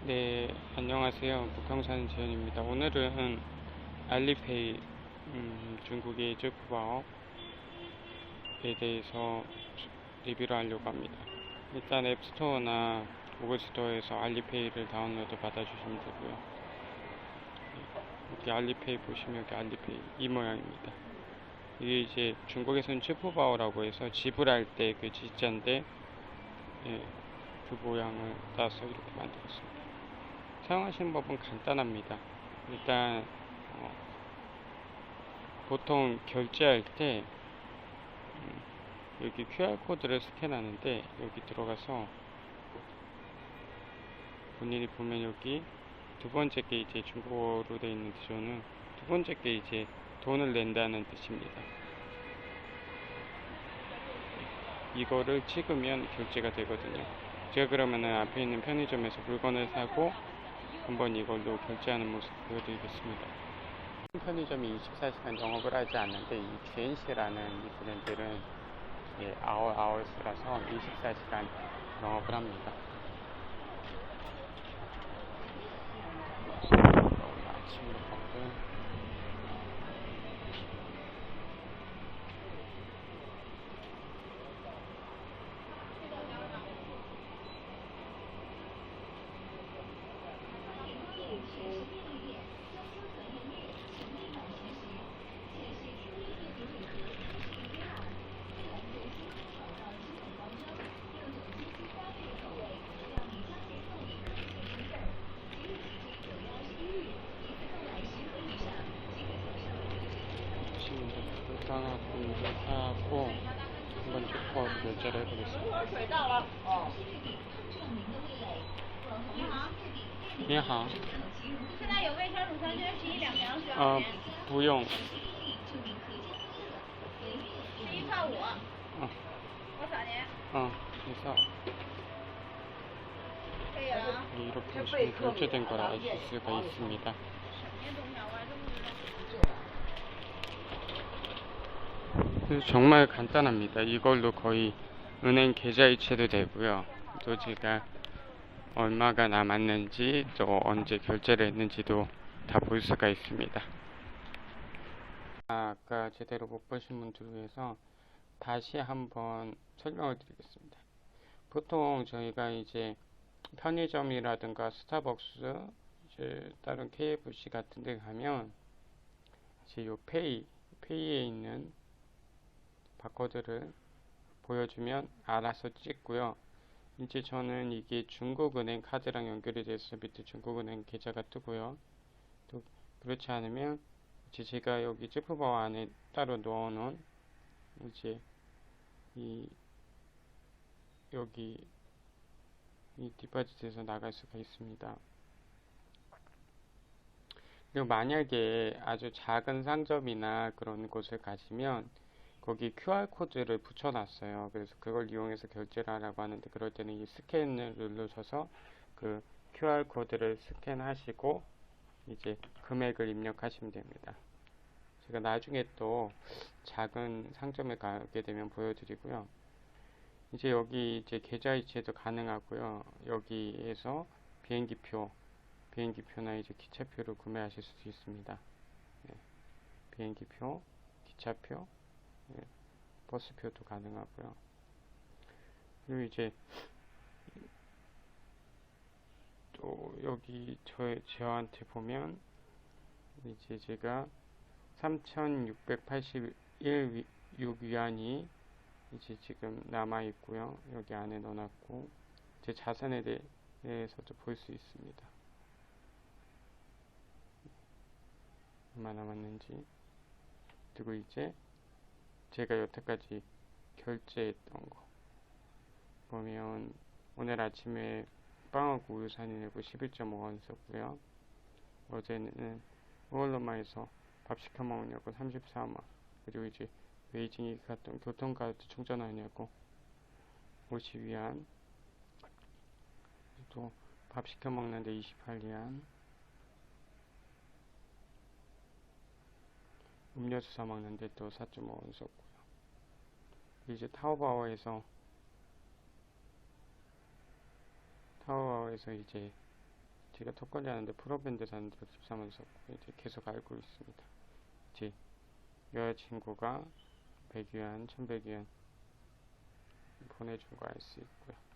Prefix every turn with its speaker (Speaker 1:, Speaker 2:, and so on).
Speaker 1: 네, 안녕하세요. 북한 사는 지현입니다. 오늘은 알리페이, 중국의 쯔프바오에 대해서 리뷰를 하려고 합니다. 일단 앱스토어나 구글 스토어에서 알리페이를 다운로드 받아주시면 되고요. 여기 알리페이 보시면 여기 알리페이 이 모양입니다. 이게 이제 중국에서는 쯔프바오라고 해서 지불할 때 그 지자인데, 예, 그 모양을 따서 이렇게 만들었습니다. 사용하시는 법은 간단합니다. 일단 보통 결제할 때 여기 QR코드를 스캔하는데, 여기 들어가서 본인이 보면 여기 두 번째 게 이제 중국어로 되어 있는 지조는 두 번째 게 이제 돈을 낸다는 뜻입니다. 이거를 찍으면 결제가 되거든요. 제가 그러면은 앞에 있는 편의점에서 물건을 사고 한번 이걸로 결제하는 모습 보여드리겠습니다. 편의점이 24시간 영업을 하지 않는데, 이 GNC라는 이 브랜드는 아워스라서 24시간 영업을 합니다. 아침으로 가고, 지금 불쌍하고 이제 사고 한번 찍고 결제를 해보겠습니다. 你好，
Speaker 2: 现在有卫生乳酸菌11两瓶，需要
Speaker 1: 呃，不用，11
Speaker 2: 块5，
Speaker 1: 嗯
Speaker 2: 我扫您，
Speaker 1: 그래서
Speaker 2: 可以了啊。
Speaker 1: 이렇게 보시면 결제된 걸 알 수가 있습니다. 정말 간단합니다. 이걸로 거의 은행 계좌이체도 되고요. 또 제가 얼마가 남았는지, 또 언제 결제를 했는지도 다 볼 수가 있습니다. 아까 제대로 못 보신 분들을 위해서 다시 한번 설명을 드리겠습니다. 보통 저희가 이제 편의점이라든가 스타벅스, 이제 다른 KFC 같은 데 가면 이제 요 페이에 있는 바코드를 보여주면 알아서 찍고요. 이제 저는 이게 중국은행 카드랑 연결이 돼서 밑에 중국은행 계좌가 뜨고요. 또 그렇지 않으면 이제 제가 여기 쯔프바오 안에 따로 넣어놓은 이제 여기 이 디파짓에서 나갈 수가 있습니다. 그리고 만약에 아주 작은 상점이나 그런 곳을 가시면 거기 QR코드를 붙여놨어요. 그래서 그걸 이용해서 결제를 하라고 하는데, 그럴 때는 이 스캔을 누르셔서 그 QR코드를 스캔하시고 이제 금액을 입력하시면 됩니다. 제가 나중에 또 작은 상점에 가게 되면 보여드리고요. 이제 여기 이제 계좌이체도 가능하고요. 여기에서 비행기표나 이제 기차표를 구매하실 수도 있습니다. 네. 비행기표, 기차표, 네. 버스표도 가능하고요. 그리고 이제 또 여기 저한테 보면 이제 제가 3,681 이제 지금 남아 있고요. 여기 안에 넣어놨고, 제 자산에 대해서도 볼 수 있습니다. 얼마 남았는지. 그리고 이제 제가 여태까지 결제했던 거 보면, 오늘 아침에 빵하고 우유 사내내고 11.5원 썼고요. 어제는 우얼마에서 밥 시켜 먹으려고 34원. 그리고 이제 베이징에 갔던 교통카드 충전하냐고 52위안, 또 밥 시켜 먹는데 28위안, 음료수 사 먹는데 또 4.5원 썼고요. 이제 타오바오에서 이제 제가 턱걸이 하는데 프로밴드 사는데 113원 썼고 이제 계속 알고 있습니다. 이제 여자친구가 100위안, 1100위안 보내준 거 알 수 있고요.